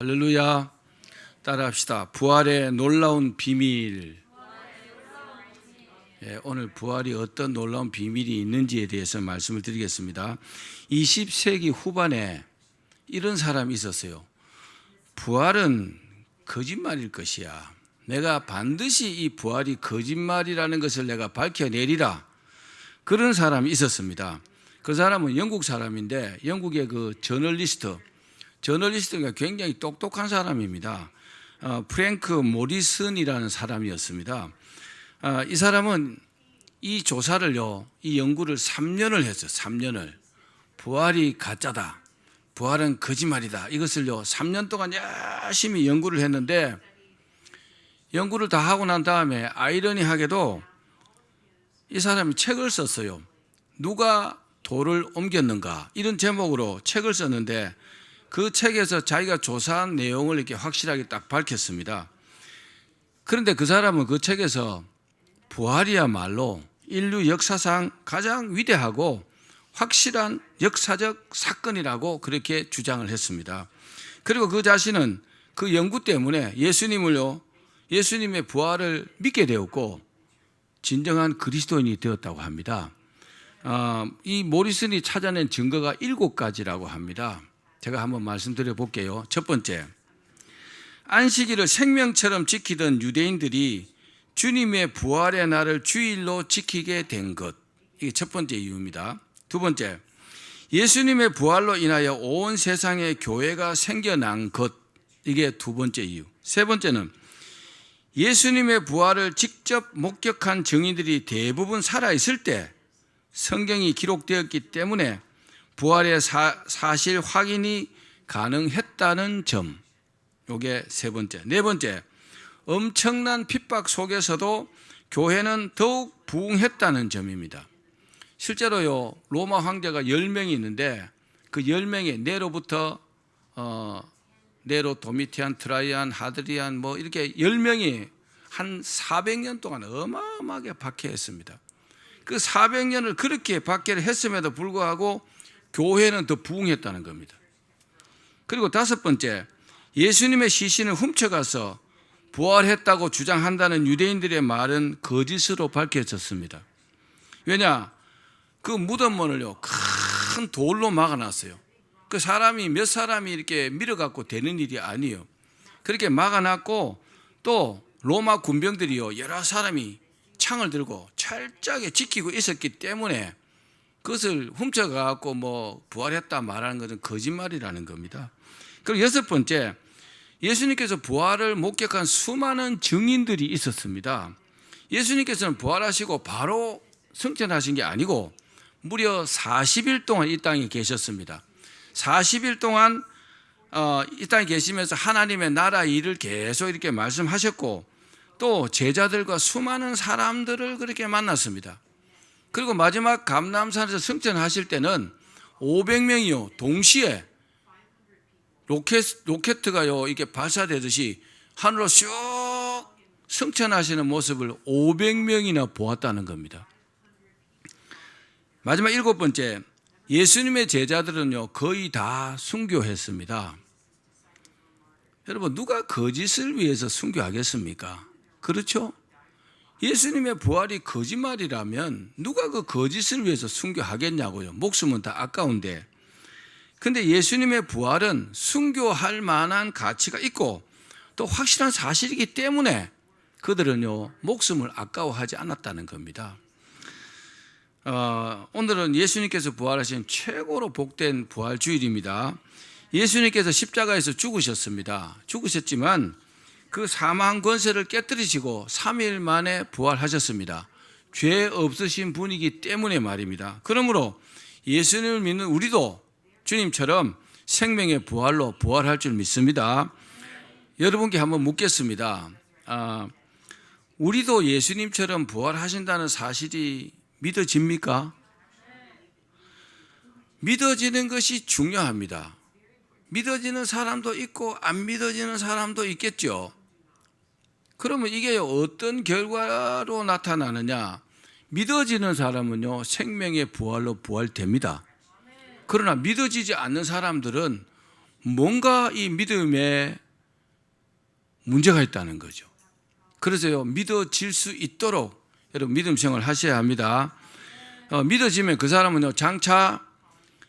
할렐루야. 따라합시다. 부활의 놀라운 비밀. 오늘 부활이 어떤 놀라운 비밀이 있는지에 대해서 말씀을 드리겠습니다. 20세기 후반에 이런 사람이 있었어요. 부활은 거짓말일 것이야. 내가 반드시 이 부활이 거짓말이라는 것을 내가 밝혀내리라. 그런 사람이 있었습니다. 그 사람은 영국 사람인데 영국의 그 저널리스트가 굉장히 똑똑한 사람입니다. 프랭크 모리슨이라는 사람이었습니다. 이 사람은 이 조사를요, 이 연구를 3년을 했어요. 3년을. 부활이 가짜다. 부활은 거짓말이다. 이것을요, 3년 동안 열심히 연구를 했는데, 연구를 다 하고 난 다음에 아이러니하게도 이 사람이 책을 썼어요. 누가 돌을 옮겼는가? 이런 제목으로 책을 썼는데, 그 책에서 자기가 조사한 내용을 이렇게 확실하게 딱 밝혔습니다. 그런데 그 사람은 그 책에서 부활이야말로 인류 역사상 가장 위대하고 확실한 역사적 사건이라고 그렇게 주장을 했습니다. 그리고 그 자신은 그 연구 때문에 예수님의 부활을 믿게 되었고 진정한 그리스도인이 되었다고 합니다. 이 모리슨이 찾아낸 증거가 7가지라고 합니다. 제가 한번 말씀드려 볼게요. 첫 번째, 안식일을 생명처럼 지키던 유대인들이 주님의 부활의 날을 주일로 지키게 된 것. 이게 첫 번째 이유입니다. 두 번째, 예수님의 부활로 인하여 온 세상에 교회가 생겨난 것. 이게 두 번째 이유. 세 번째는 예수님의 부활을 직접 목격한 증인들이 대부분 살아있을 때 성경이 기록되었기 때문에 부활의 사실 확인이 가능했다는 점. 이게 세 번째. 네 번째, 엄청난 핍박 속에서도 교회는 더욱 부흥했다는 점입니다. 실제로요, 로마 황제가 10명이 있는데 그 10명의 네로부터 네로, 도미티안, 트라이안, 하드리안 뭐 이렇게 10명이 한 400년 동안 어마어마하게 박해했습니다. 그 400년을 그렇게 박해를 했음에도 불구하고 교회는 더 부흥했다는 겁니다. 그리고 다섯 번째, 예수님의 시신을 훔쳐가서 부활했다고 주장한다는 유대인들의 말은 거짓으로 밝혀졌습니다. 왜냐? 그 무덤문을요, 큰 돌로 막아놨어요. 그 사람이 몇 사람이 이렇게 밀어갖고 되는 일이 아니에요. 그렇게 막아놨고 또 로마 군병들이요, 여러 사람이 창을 들고 철저하게 지키고 있었기 때문에 그것을 훔쳐가갖고 뭐 부활했다 말하는 것은 거짓말이라는 겁니다. 그리고 여섯 번째, 예수님께서 부활을 목격한 수많은 증인들이 있었습니다. 예수님께서는 부활하시고 바로 승천하신 게 아니고 무려 40일 동안 이 땅에 계셨습니다. 40일 동안 이 땅에 계시면서 하나님의 나라 일을 계속 이렇게 말씀하셨고 또 제자들과 수많은 사람들을 그렇게 만났습니다. 그리고 마지막 감람산에서 승천하실 때는 500명이요 동시에 로켓가요 이렇게 발사되듯이 하늘로 슉 승천하시는 모습을 500명이나 보았다는 겁니다. 마지막 7번째, 예수님의 제자들은요 거의 다 순교했습니다. 여러분, 누가 거짓을 위해서 순교하겠습니까? 그렇죠? 예수님의 부활이 거짓말이라면 누가 그 거짓을 위해서 순교하겠냐고요. 목숨은 다 아까운데. 근데 예수님의 부활은 순교할 만한 가치가 있고 또 확실한 사실이기 때문에 그들은요 목숨을 아까워하지 않았다는 겁니다. 오늘은 예수님께서 부활하신 최고로 복된 부활주일입니다. 예수님께서 십자가에서 죽으셨지만 그 사망 권세를 깨뜨리시고 3일 만에 부활하셨습니다. 죄 없으신 분이기 때문에 말입니다. 그러므로 예수님을 믿는 우리도 주님처럼 생명의 부활로 부활할 줄 믿습니다. 여러분께 한번 묻겠습니다. 우리도 예수님처럼 부활하신다는 사실이 믿어집니까? 믿어지는 것이 중요합니다. 믿어지는 사람도 있고 안 믿어지는 사람도 있겠죠. 그러면 이게 어떤 결과로 나타나느냐? 믿어지는 사람은요 생명의 부활로 부활됩니다. 그러나 믿어지지 않는 사람들은 뭔가 이 믿음에 문제가 있다는 거죠. 그래서요, 믿어질 수 있도록 여러분 믿음 생활을 하셔야 합니다. 믿어지면 그 사람은요, 장차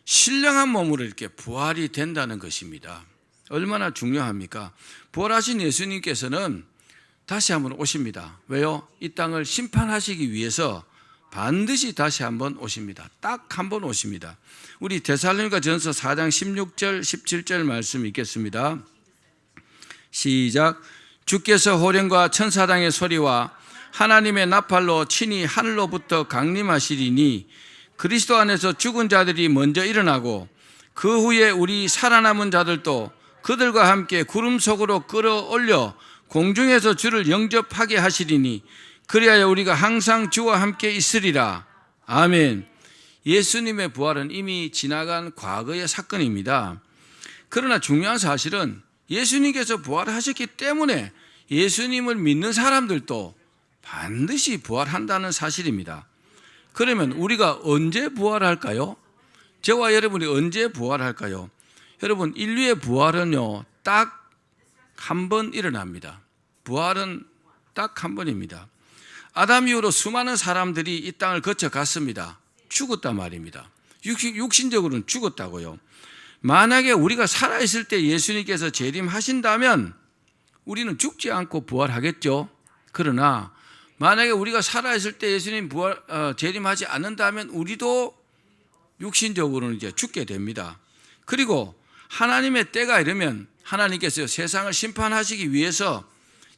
신령한 몸으로 이렇게 부활이 된다는 것입니다. 얼마나 중요합니까? 부활하신 예수님께서는 다시 한번 오십니다. 왜요? 이 땅을 심판하시기 위해서 반드시 다시 한번 오십니다. 딱 한 번 오십니다. 우리 데살로니가전서 4장 16절 17절 말씀 읽겠습니다. 시작. 주께서 호령과 천사장의 소리와 하나님의 나팔로 친히 하늘로부터 강림하시리니 그리스도 안에서 죽은 자들이 먼저 일어나고 그 후에 우리 살아남은 자들도 그들과 함께 구름 속으로 끌어올려 공중에서 주를 영접하게 하시리니 그리하여 우리가 항상 주와 함께 있으리라. 아멘. 예수님의 부활은 이미 지나간 과거의 사건입니다. 그러나 중요한 사실은 예수님께서 부활하셨기 때문에 예수님을 믿는 사람들도 반드시 부활한다는 사실입니다. 그러면 우리가 언제 부활할까요? 저와 여러분이 언제 부활할까요? 여러분, 인류의 부활은요, 딱 한 번 일어납니다. 부활은 딱 한 번입니다. 아담 이후로 수많은 사람들이 이 땅을 거쳐갔습니다. 죽었단 말입니다. 육신적으로는 죽었다고요. 만약에 우리가 살아있을 때 예수님께서 재림하신다면 우리는 죽지 않고 부활하겠죠. 그러나 만약에 우리가 살아있을 때 예수님 재림하지 않는다면 우리도 육신적으로는 이제 죽게 됩니다. 그리고 하나님의 때가 이르면 하나님께서 세상을 심판하시기 위해서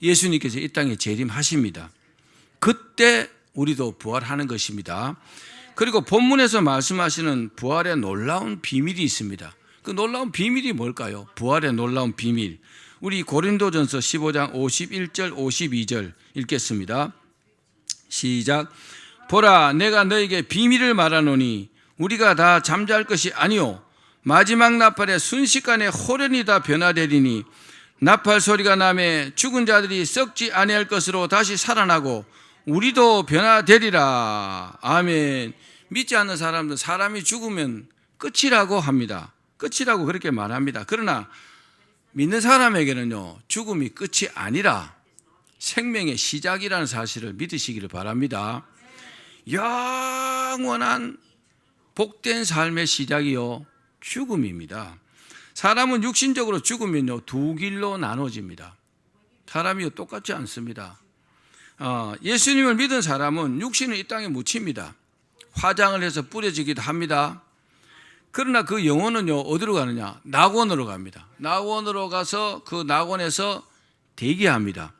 예수님께서 이 땅에 재림하십니다. 그때 우리도 부활하는 것입니다. 그리고 본문에서 말씀하시는 부활의 놀라운 비밀이 있습니다. 그 놀라운 비밀이 뭘까요? 부활의 놀라운 비밀. 우리 고린도전서 15장 51절 52절 읽겠습니다. 시작. 보라, 내가 너에게 비밀을 말하노니 우리가 다 잠잘 것이 아니요 마지막 나팔에 순식간에 호련히 다 변화되리니 나팔 소리가 나매 죽은 자들이 썩지 아니할 것으로 다시 살아나고 우리도 변화되리라. 아멘. 믿지 않는 사람들은 사람이 죽으면 끝이라고 합니다. 끝이라고 그렇게 말합니다. 그러나 믿는 사람에게는요, 죽음이 끝이 아니라 생명의 시작이라는 사실을 믿으시기를 바랍니다. 영원한 복된 삶의 시작이요, 죽음입니다. 사람은 육신적으로 죽으면요, 두 길로 나눠집니다. 사람이 똑같지 않습니다. 예수님을 믿은 사람은 육신은 이 땅에 묻힙니다. 화장을 해서 뿌려지기도 합니다. 그러나 그 영혼은요, 어디로 가느냐? 낙원으로 갑니다. 낙원으로 가서 그 낙원에서 대기합니다.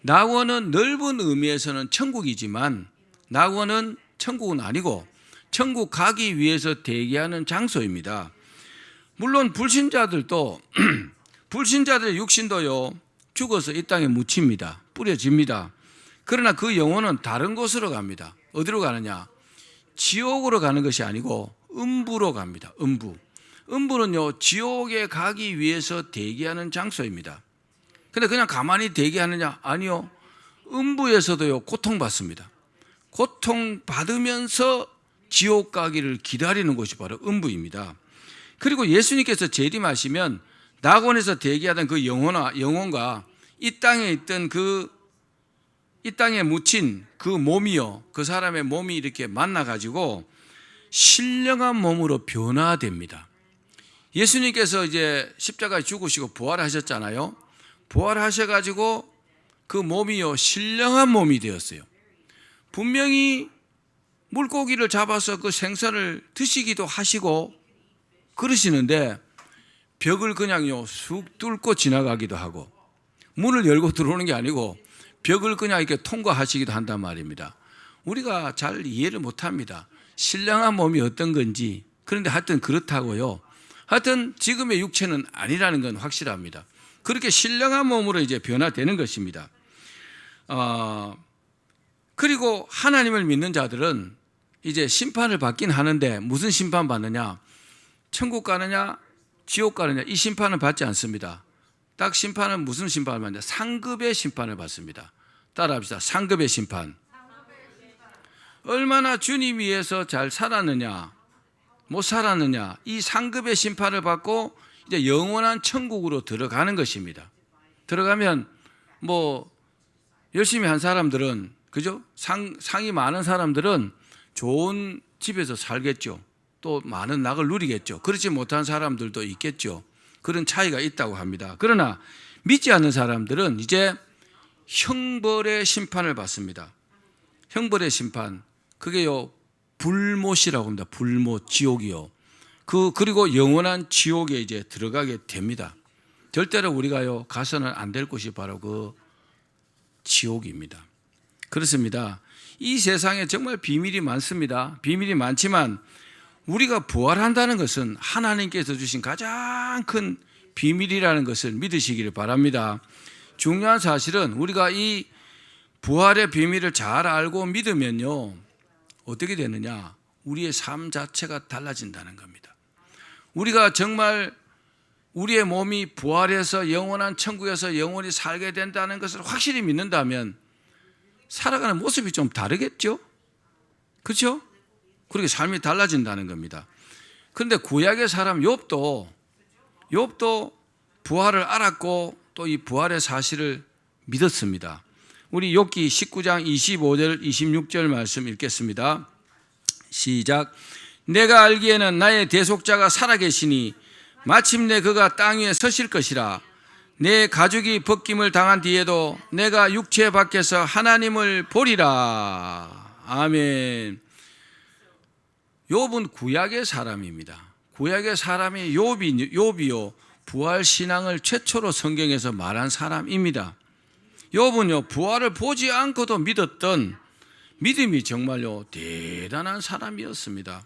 낙원은 넓은 의미에서는 천국이지만 낙원은 천국은 아니고 천국 가기 위해서 대기하는 장소입니다. 물론 불신자들도 불신자들의 육신도요, 죽어서 이 땅에 묻힙니다. 뿌려집니다. 그러나 그 영혼은 다른 곳으로 갑니다. 어디로 가느냐? 지옥으로 가는 것이 아니고 음부로 갑니다. 음부는요, 지옥에 가기 위해서 대기하는 장소입니다. 근데 그냥 가만히 대기하느냐? 아니요. 음부에서도요, 고통받습니다. 고통받으면서 지옥 가기를 기다리는 곳이 바로 음부입니다. 그리고 예수님께서 재림하시면 낙원에서 대기하던 그 영혼과 이 땅에 있던 이 땅에 묻힌 그 몸이요, 그 사람의 몸이 이렇게 만나가지고 신령한 몸으로 변화됩니다. 예수님께서 이제 십자가에 죽으시고 부활하셨잖아요. 부활하셔가지고 그 몸이요, 신령한 몸이 되었어요. 분명히 물고기를 잡아서 그 생선을 드시기도 하시고 그러시는데 벽을 그냥요, 쑥 뚫고 지나가기도 하고 문을 열고 들어오는 게 아니고 벽을 그냥 이렇게 통과하시기도 한단 말입니다. 우리가 잘 이해를 못합니다. 신령한 몸이 어떤 건지. 그런데 하여튼 그렇다고요. 하여튼 지금의 육체는 아니라는 건 확실합니다. 그렇게 신령한 몸으로 이제 변화되는 것입니다. 그리고 하나님을 믿는 자들은 이제 심판을 받긴 하는데 무슨 심판 받느냐? 천국 가느냐? 지옥 가느냐? 이 심판은 받지 않습니다. 딱 심판은 무슨 심판을 받느냐? 상급의 심판을 받습니다. 따라합시다. 상급의 심판. 얼마나 주님 위해서 잘 살았느냐, 못 살았느냐, 이 상급의 심판을 받고 이제 영원한 천국으로 들어가는 것입니다. 들어가면 뭐 열심히 한 사람들은, 그죠? 상이 많은 사람들은 좋은 집에서 살겠죠. 또 많은 낙을 누리겠죠. 그렇지 못한 사람들도 있겠죠. 그런 차이가 있다고 합니다. 그러나 믿지 않는 사람들은 이제 형벌의 심판을 받습니다. 형벌의 심판, 그게요 불못이라고 합니다. 불못, 지옥이요. 그리고 영원한 지옥에 이제 들어가게 됩니다. 절대로 우리가요 가서는 안 될 곳이 바로 그 지옥입니다. 그렇습니다. 이 세상에 정말 비밀이 많습니다. 비밀이 많지만 우리가 부활한다는 것은 하나님께서 주신 가장 큰 비밀이라는 것을 믿으시기를 바랍니다. 중요한 사실은 우리가 이 부활의 비밀을 잘 알고 믿으면요 어떻게 되느냐, 우리의 삶 자체가 달라진다는 겁니다. 우리가 정말 우리의 몸이 부활해서 영원한 천국에서 영원히 살게 된다는 것을 확실히 믿는다면 살아가는 모습이 좀 다르겠죠? 그렇죠? 그렇게 삶이 달라진다는 겁니다. 그런데 구약의 사람 욥도 부활을 알았고 또 이 부활의 사실을 믿었습니다. 우리 욥기 19장 25절 26절 말씀 읽겠습니다. 시작. 내가 알기에는 나의 대속자가 살아계시니 마침내 그가 땅 위에 서실 것이라. 내 가죽이 벗김을 당한 뒤에도 내가 육체 밖에서 하나님을 보리라. 아멘. 욥은 구약의 사람입니다. 구약의 사람이 욥이요 부활 신앙을 최초로 성경에서 말한 사람입니다. 욥은요 부활을 보지 않고도 믿었던 믿음이 정말요 대단한 사람이었습니다.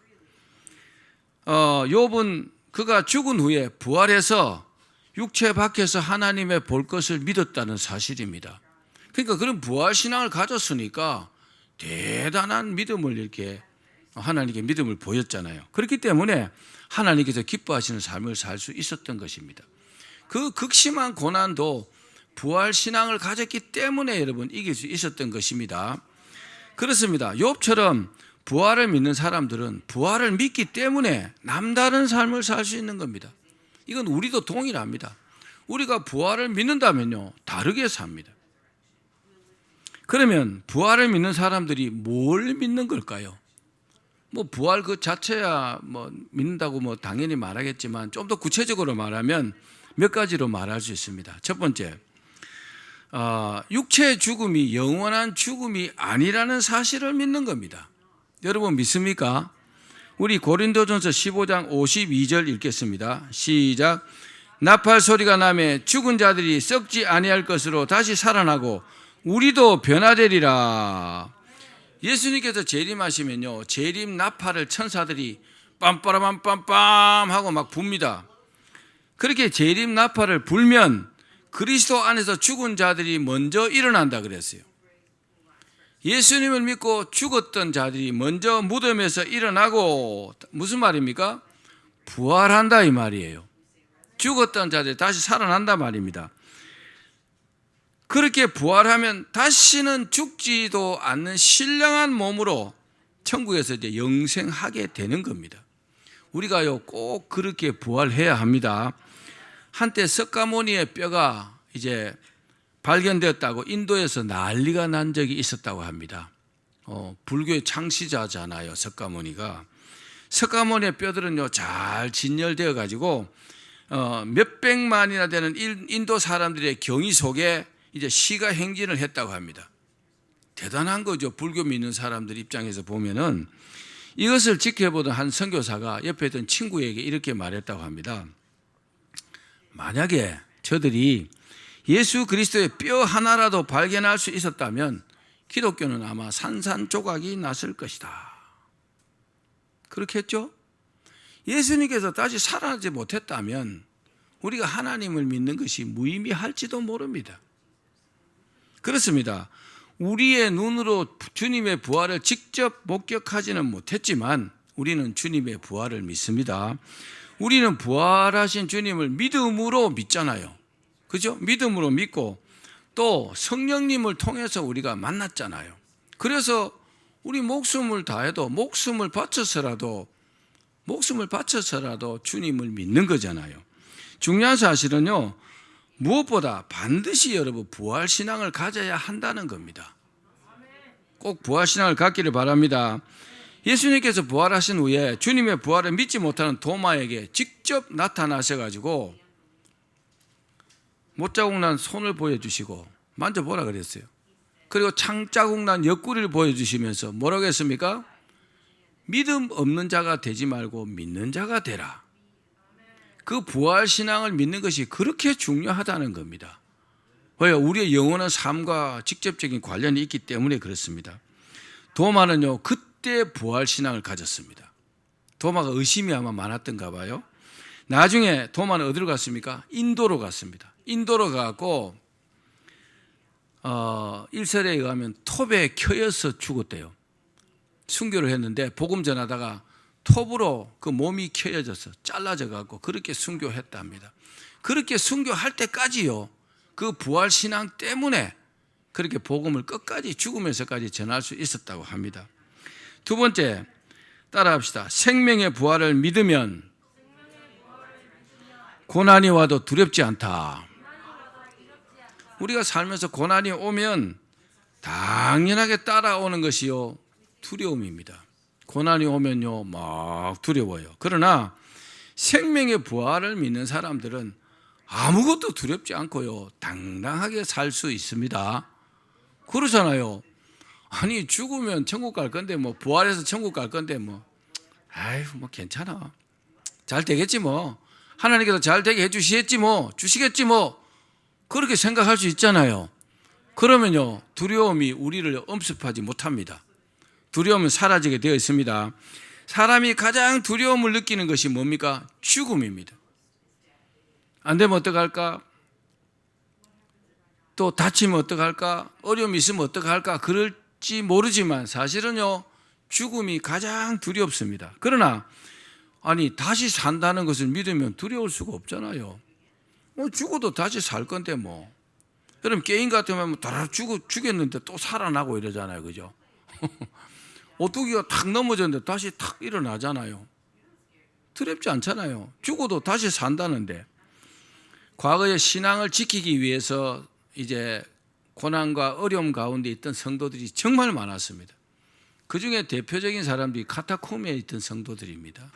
욥은 그가 죽은 후에 부활해서 육체 밖에서 하나님의 볼 것을 믿었다는 사실입니다. 그러니까 그런 부활 신앙을 가졌으니까 대단한 믿음을 이렇게 하나님께 믿음을 보였잖아요. 그렇기 때문에 하나님께서 기뻐하시는 삶을 살 수 있었던 것입니다. 그 극심한 고난도 부활 신앙을 가졌기 때문에 여러분 이길 수 있었던 것입니다. 그렇습니다. 욥처럼 부활을 믿는 사람들은 부활을 믿기 때문에 남다른 삶을 살 수 있는 겁니다. 이건 우리도 동일합니다. 우리가 부활을 믿는다면요 다르게 삽니다. 그러면 부활을 믿는 사람들이 뭘 믿는 걸까요? 뭐 부활 그 자체야 뭐 믿는다고 뭐 당연히 말하겠지만 좀 더 구체적으로 말하면 몇 가지로 말할 수 있습니다. 첫 번째, 육체의 죽음이 영원한 죽음이 아니라는 사실을 믿는 겁니다. 여러분 믿습니까? 우리 고린도전서 15장 52절 읽겠습니다. 시작. 나팔 소리가 나매 죽은 자들이 썩지 아니할 것으로 다시 살아나고 우리도 변화되리라. 예수님께서 재림하시면요 재림 나팔을 천사들이 빰빠라빰빰빰 하고 막 붑니다. 그렇게 재림 나팔을 불면 그리스도 안에서 죽은 자들이 먼저 일어난다 그랬어요. 예수님을 믿고 죽었던 자들이 먼저 무덤에서 일어나고, 무슨 말입니까? 부활한다 이 말이에요. 죽었던 자들이 다시 살아난다 말입니다. 그렇게 부활하면 다시는 죽지도 않는 신령한 몸으로 천국에서 이제 영생하게 되는 겁니다. 우리가요 꼭 그렇게 부활해야 합니다. 한때 석가모니의 뼈가 이제 발견되었다고 인도에서 난리가 난 적이 있었다고 합니다. 불교의 창시자잖아요, 석가모니가. 석가모니의 뼈들은요 잘 진열되어 가지고 몇백만이나 되는 인도 사람들의 경의 속에 이제 시가 행진을 했다고 합니다. 대단한 거죠. 불교 믿는 사람들 입장에서 보면은. 이것을 지켜보던 한 선교사가 옆에 있던 친구에게 이렇게 말했다고 합니다. 만약에 저들이 예수 그리스도의 뼈 하나라도 발견할 수 있었다면 기독교는 아마 산산조각이 났을 것이다. 그렇게 했죠? 예수님께서 다시 살아나지 못했다면 우리가 하나님을 믿는 것이 무의미할지도 모릅니다. 그렇습니다. 우리의 눈으로 주님의 부활을 직접 목격하지는 못했지만 우리는 주님의 부활을 믿습니다. 우리는 부활하신 주님을 믿음으로 믿잖아요. 그죠? 믿음으로 믿고 또 성령님을 통해서 우리가 만났잖아요. 그래서 우리 목숨을 다해도 목숨을 바쳐서라도 주님을 믿는 거잖아요. 중요한 사실은요, 무엇보다 반드시 여러분 부활신앙을 가져야 한다는 겁니다. 꼭 부활신앙을 갖기를 바랍니다. 예수님께서 부활하신 후에 주님의 부활을 믿지 못하는 도마에게 직접 나타나셔가지고 못자국 난 손을 보여주시고 만져보라 그랬어요. 그리고 창자국 난 옆구리를 보여주시면서 뭐라고 했습니까? 믿음 없는 자가 되지 말고 믿는 자가 되라. 그 부활신앙을 믿는 것이 그렇게 중요하다는 겁니다. 왜요? 우리의 영원한 삶과 직접적인 관련이 있기 때문에 그렇습니다. 도마는요, 그때 부활신앙을 가졌습니다. 도마가 의심이 아마 많았던가 봐요. 나중에 도마는 어디로 갔습니까? 인도로 갔습니다. 인도로 가고 1설에 의하면 톱에 켜여서 죽었대요. 순교를 했는데 복음 전하다가 톱으로 그 몸이 켜여져서 잘라져 갖고 그렇게 순교했답니다. 그렇게 순교할 때까지요, 그 부활신앙 때문에 그렇게 복음을 끝까지 죽으면서까지 전할 수 있었다고 합니다. 두 번째, 따라합시다. 생명의 부활을 믿으면 고난이 와도 두렵지 않다. 우리가 살면서 고난이 오면 당연하게 따라오는 것이요, 두려움입니다. 고난이 오면요, 막 두려워요. 그러나 생명의 부활을 믿는 사람들은 아무것도 두렵지 않고요, 당당하게 살 수 있습니다. 그러잖아요. 아니, 죽으면 천국 갈 건데 뭐 부활해서 천국 갈 건데 뭐 아유 뭐 괜찮아, 잘 되겠지 뭐, 하나님께서 잘 되게 해주시겠지 뭐, 주시겠지 뭐, 그렇게 생각할 수 있잖아요. 그러면요, 두려움이 우리를 엄습하지 못합니다. 두려움은 사라지게 되어 있습니다. 사람이 가장 두려움을 느끼는 것이 뭡니까? 죽음입니다. 안 되면 어떡할까? 또 다치면 어떡할까? 어려움이 있으면 어떡할까? 그럴지 모르지만 사실은요, 죽음이 가장 두렵습니다. 그러나 아니, 다시 산다는 것을 믿으면 두려울 수가 없잖아요. 뭐 죽어도 다시 살 건데 뭐. 그럼 게임 같으면 다라 죽였는데 또 살아나고 이러잖아요. 그죠? 오뚜기가 탁 넘어졌는데 다시 탁 일어나잖아요. 두렵지 않잖아요. 죽어도 다시 산다는데. 과거의 신앙을 지키기 위해서 이제 고난과 어려움 가운데 있던 성도들이 정말 많았습니다. 그 중에 대표적인 사람들이 카타콤에 있던 성도들입니다.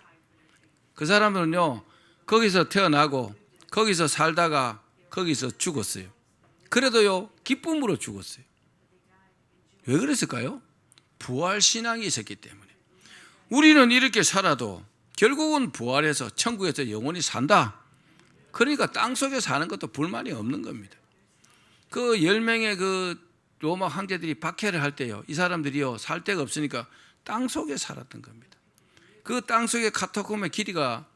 그 사람들은요, 거기서 태어나고 거기서 살다가 거기서 죽었어요. 그래도요, 기쁨으로 죽었어요. 왜 그랬을까요? 부활신앙이 있었기 때문에. 우리는 이렇게 살아도 결국은 부활해서 천국에서 영원히 산다. 그러니까 땅속에 사는 것도 불만이 없는 겁니다. 그 10명의 그 로마 황제들이 박해를 할 때요, 이 사람들이요, 살 데가 없으니까 땅속에 살았던 겁니다. 그 땅속의 카타콤의 길이가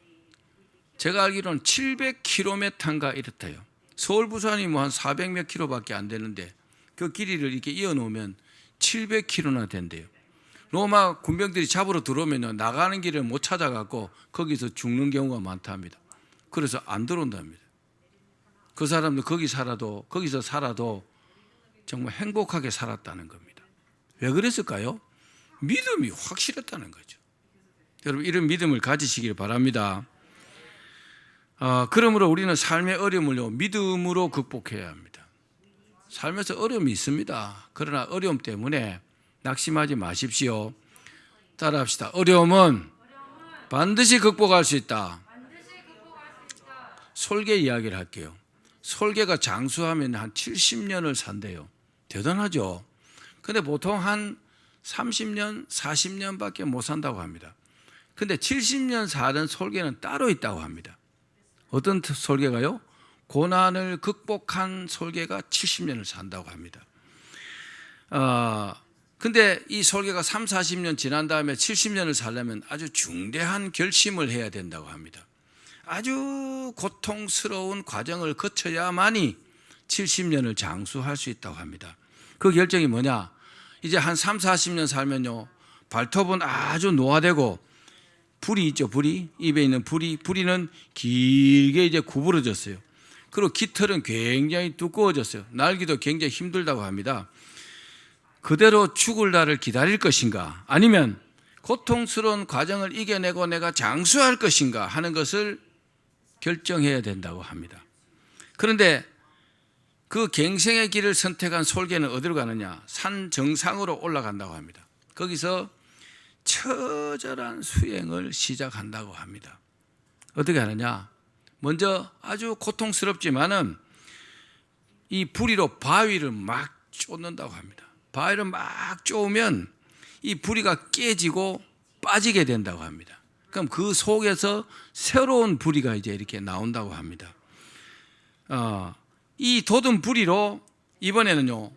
제가 알기로는 700km인가 이렇대요. 서울 부산이 뭐 한 400몇 킬로밖에 안 되는데 그 길이를 이렇게 이어놓으면 700km나 된대요. 로마 군병들이 잡으러 들어오면 나가는 길을 못 찾아갖고 거기서 죽는 경우가 많답니다. 그래서 안 들어온답니다. 그 사람들 거기서 살아도 정말 행복하게 살았다는 겁니다. 왜 그랬을까요? 믿음이 확실했다는 거죠. 여러분, 이런 믿음을 가지시길 바랍니다. 그러므로 우리는 삶의 어려움을요, 믿음으로 극복해야 합니다. 삶에서 어려움이 있습니다. 그러나 어려움 때문에 낙심하지 마십시오. 따라합시다. 어려움은 반드시 극복할 수 있다. 솔개 이야기를 할게요. 솔개가 장수하면 한 70년을 산대요. 대단하죠. 근데 보통 한 30년, 40년밖에 못 산다고 합니다. 근데 70년 사는 솔개는 따로 있다고 합니다. 어떤 솔개가요? 고난을 극복한 솔개가 70년을 산다고 합니다. 근데 이 솔개가 3, 40년 지난 다음에 70년을 살려면 아주 중대한 결심을 해야 된다고 합니다. 아주 고통스러운 과정을 거쳐야만이 70년을 장수할 수 있다고 합니다. 그 결정이 뭐냐? 이제 한 3, 40년 살면요, 발톱은 아주 노화되고, 불이 있죠, 불이. 입에 있는 부리는 길게 이제 구부러졌어요. 그리고 깃털은 굉장히 두꺼워졌어요. 날기도 굉장히 힘들다고 합니다. 그대로 죽을 날을 기다릴 것인가, 아니면 고통스러운 과정을 이겨내고 내가 장수할 것인가 하는 것을 결정해야 된다고 합니다. 그런데 그 갱생의 길을 선택한 솔개는 어디로 가느냐? 산 정상으로 올라간다고 합니다. 거기서 처절한 수행을 시작한다고 합니다. 어떻게 하느냐? 먼저 아주 고통스럽지만은 이 부리로 바위를 막 쫓는다고 합니다. 바위를 막 쫓으면 이 부리가 깨지고 빠지게 된다고 합니다. 그럼 그 속에서 새로운 부리가 이제 이렇게 나온다고 합니다. 이 돋은 부리로 이번에는요,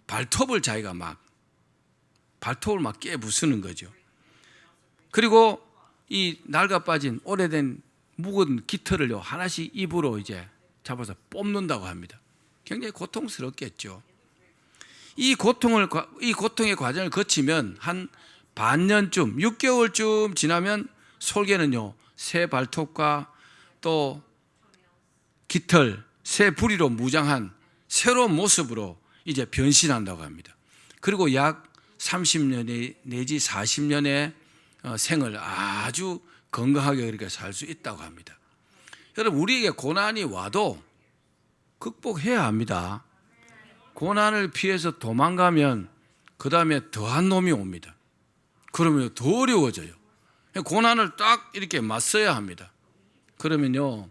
발톱을 자기가 막 깨부수는 거죠. 그리고 이 낡아 빠진 오래된 묵은 깃털을요, 하나씩 입으로 이제 잡아서 뽑는다고 합니다. 굉장히 고통스럽겠죠. 이 고통의 과정을 거치면 한 반년쯤, 6개월쯤 지나면 솔개는요, 새 발톱과 또 깃털, 새 부리로 무장한 새로운 모습으로 이제 변신한다고 합니다. 그리고 약 30년 내지 40년의 생을 아주 건강하게 그렇게 살 수 있다고 합니다. 여러분, 우리에게 고난이 와도 극복해야 합니다. 고난을 피해서 도망가면 그 다음에 더한 놈이 옵니다. 그러면 더 어려워져요. 고난을 딱 이렇게 맞서야 합니다. 그러면요,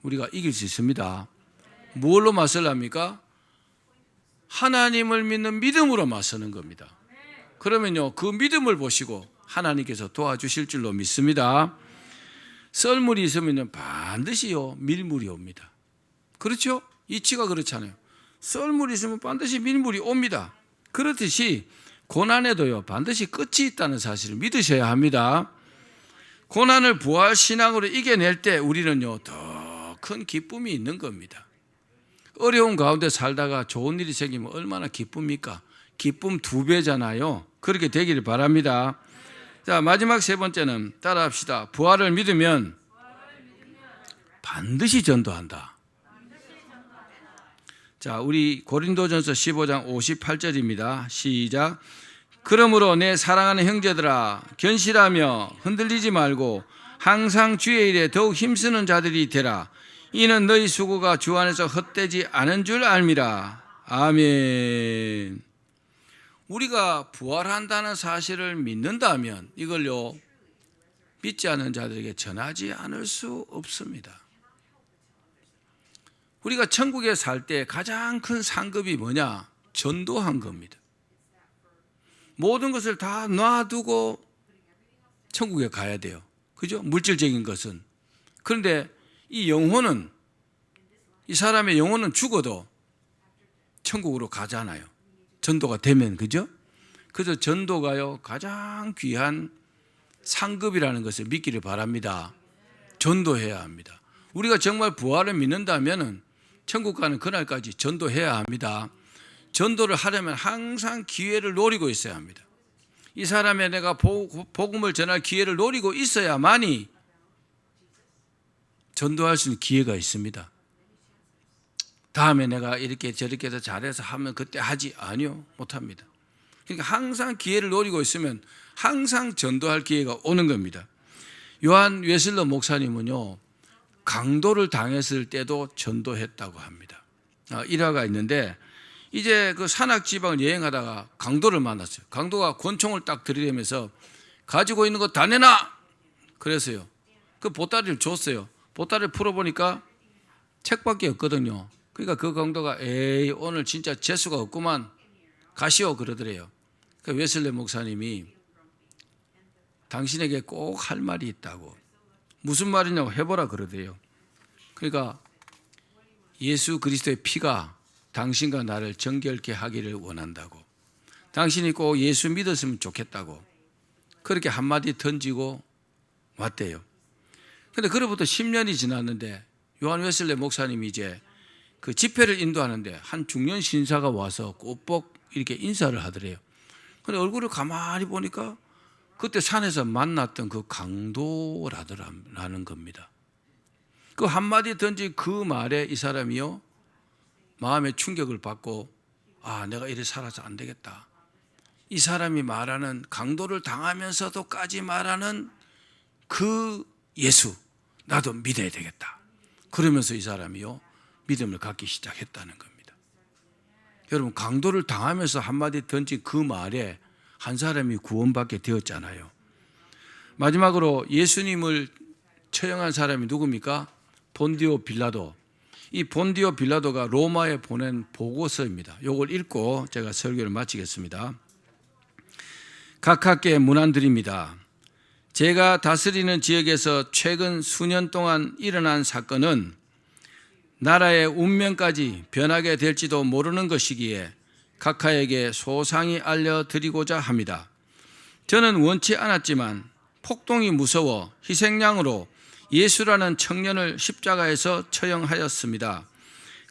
우리가 이길 수 있습니다. 뭘로 맞설랍니까? 하나님을 믿는 믿음으로 맞서는 겁니다. 그러면요, 그 믿음을 보시고 하나님께서 도와주실 줄로 믿습니다. 썰물이 있으면 반드시요, 밀물이 옵니다. 그렇죠? 이치가 그렇잖아요. 썰물이 있으면 반드시 밀물이 옵니다. 그렇듯이 고난에도요, 반드시 끝이 있다는 사실을 믿으셔야 합니다. 고난을 부활신앙으로 이겨낼 때 우리는요, 더 큰 기쁨이 있는 겁니다. 어려운 가운데 살다가 좋은 일이 생기면 얼마나 기쁩니까? 기쁨 2배잖아요. 그렇게 되기를 바랍니다. 자, 마지막 세 번째는 따라합시다. 부활을 믿으면 반드시 전도한다. 자, 우리 고린도전서 15장 58절입니다. 시작. 그러므로 내 사랑하는 형제들아, 견실하며 흔들리지 말고 항상 주의 일에 더욱 힘쓰는 자들이 되라. 이는 너희 수고가 주 안에서 헛되지 않은 줄 알미라. 아멘. 우리가 부활한다는 사실을 믿는다면 이걸요, 믿지 않는 자들에게 전하지 않을 수 없습니다. 우리가 천국에 살 때 가장 큰 상급이 뭐냐? 전도한 겁니다. 모든 것을 다 놔두고 천국에 가야 돼요. 그죠? 물질적인 것은. 그런데 이 영혼은, 이 사람의 영혼은 죽어도 천국으로 가잖아요. 전도가 되면. 그죠? 그래서 전도가요, 가장 귀한 상급이라는 것을 믿기를 바랍니다. 전도해야 합니다. 우리가 정말 부활을 믿는다면 천국 가는 그날까지 전도해야 합니다. 전도를 하려면 항상 기회를 노리고 있어야 합니다. 이 사람의 내가 복음을 전할 기회를 노리고 있어야만이 전도할 수 있는 기회가 있습니다. 다음에 내가 이렇게 저렇게 해서 잘해서 하면 그때 하지. 아니요, 못합니다. 그러니까 항상 기회를 노리고 있으면 항상 전도할 기회가 오는 겁니다. 요한 웨슬러 목사님은요, 강도를 당했을 때도 전도했다고 합니다. 일화가 있는데, 이제 그 산악지방을 여행하다가 강도를 만났어요. 강도가 권총을 딱 들이대면서 가지고 있는 거 다 내놔! 그래서요, 그 보따리를 줬어요. 보따리를 풀어보니까 책밖에 없거든요. 그러니까 그 강도가 에이, 오늘 진짜 재수가 없구만, 가시오 그러더래요. 그 웨슬리 목사님이 당신에게 꼭 할 말이 있다고. 무슨 말이냐고 해보라 그러대요. 그러니까 예수 그리스도의 피가 당신과 나를 정결케 하기를 원한다고. 당신이 꼭 예수 믿었으면 좋겠다고. 그렇게 한마디 던지고 왔대요. 그런데 그로부터 10년이 지났는데 요한 웨슬리 목사님이 이제 그 집회를 인도하는데 한 중년 신사가 와서 꼭꼭 이렇게 인사를 하더래요. 근데 얼굴을 가만히 보니까 그때 산에서 만났던 그 강도라는 겁니다. 그 한마디 던진 그 말에 이 사람이요, 마음의 충격을 받고, 아, 내가 이래 살아서 안 되겠다. 이 사람이 말하는, 강도를 당하면서도까지 말하는 그 예수, 나도 믿어야 되겠다. 그러면서 이 사람이요 믿음을 갖기 시작했다는 겁니다. 여러분, 강도를 당하면서 한마디 던진 그 말에 한 사람이 구원받게 되었잖아요. 마지막으로 예수님을 처형한 사람이 누굽니까? 본디오 빌라도. 이 본디오 빌라도가 로마에 보낸 보고서입니다. 이걸 읽고 제가 설교를 마치겠습니다. 각하께 문안드립니다. 제가 다스리는 지역에서 최근 수년 동안 일어난 사건은 나라의 운명까지 변하게 될지도 모르는 것이기에 각하에게 소상히 알려드리고자 합니다. 저는 원치 않았지만 폭동이 무서워 희생양으로 예수라는 청년을 십자가에서 처형하였습니다.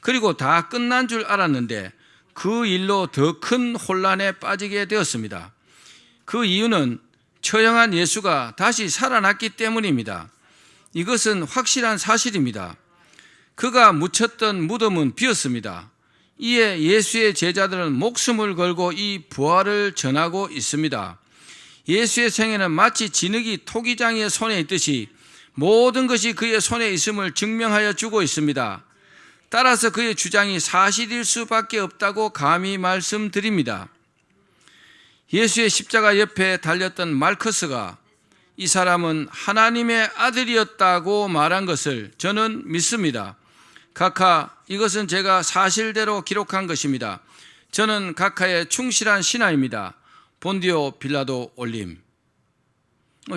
그리고 다 끝난 줄 알았는데 그 일로 더 큰 혼란에 빠지게 되었습니다. 그 이유는 처형한 예수가 다시 살아났기 때문입니다. 이것은 확실한 사실입니다. 그가 묻혔던 무덤은 비었습니다. 이에 예수의 제자들은 목숨을 걸고 이 부활을 전하고 있습니다. 예수의 생애는 마치 진흙이 토기장이의 손에 있듯이 모든 것이 그의 손에 있음을 증명하여 주고 있습니다. 따라서 그의 주장이 사실일 수밖에 없다고 감히 말씀드립니다. 예수의 십자가 옆에 달렸던 말커스가 이 사람은 하나님의 아들이었다고 말한 것을 저는 믿습니다. 각하, 이것은 제가 사실대로 기록한 것입니다. 저는 각하의 충실한 신하입니다. 본디오 빌라도 올림.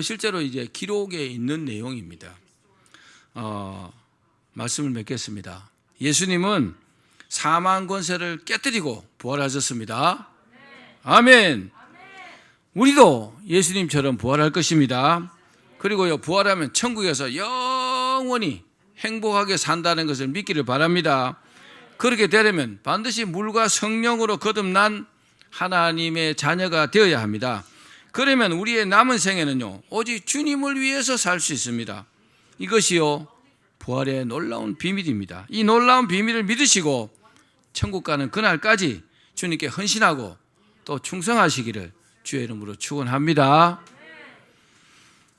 실제로 이제 기록에 있는 내용입니다. 말씀을 맺겠습니다. 예수님은 사망 권세를 깨뜨리고 부활하셨습니다. 아멘. 우리도 예수님처럼 부활할 것입니다. 그리고요, 부활하면 천국에서 영원히 행복하게 산다는 것을 믿기를 바랍니다. 그렇게 되려면 반드시 물과 성령으로 거듭난 하나님의 자녀가 되어야 합니다. 그러면 우리의 남은 생애는요, 오직 주님을 위해서 살 수 있습니다. 이것이요, 부활의 놀라운 비밀입니다. 이 놀라운 비밀을 믿으시고 천국 가는 그날까지 주님께 헌신하고 또 충성하시기를 주의 이름으로 축원합니다.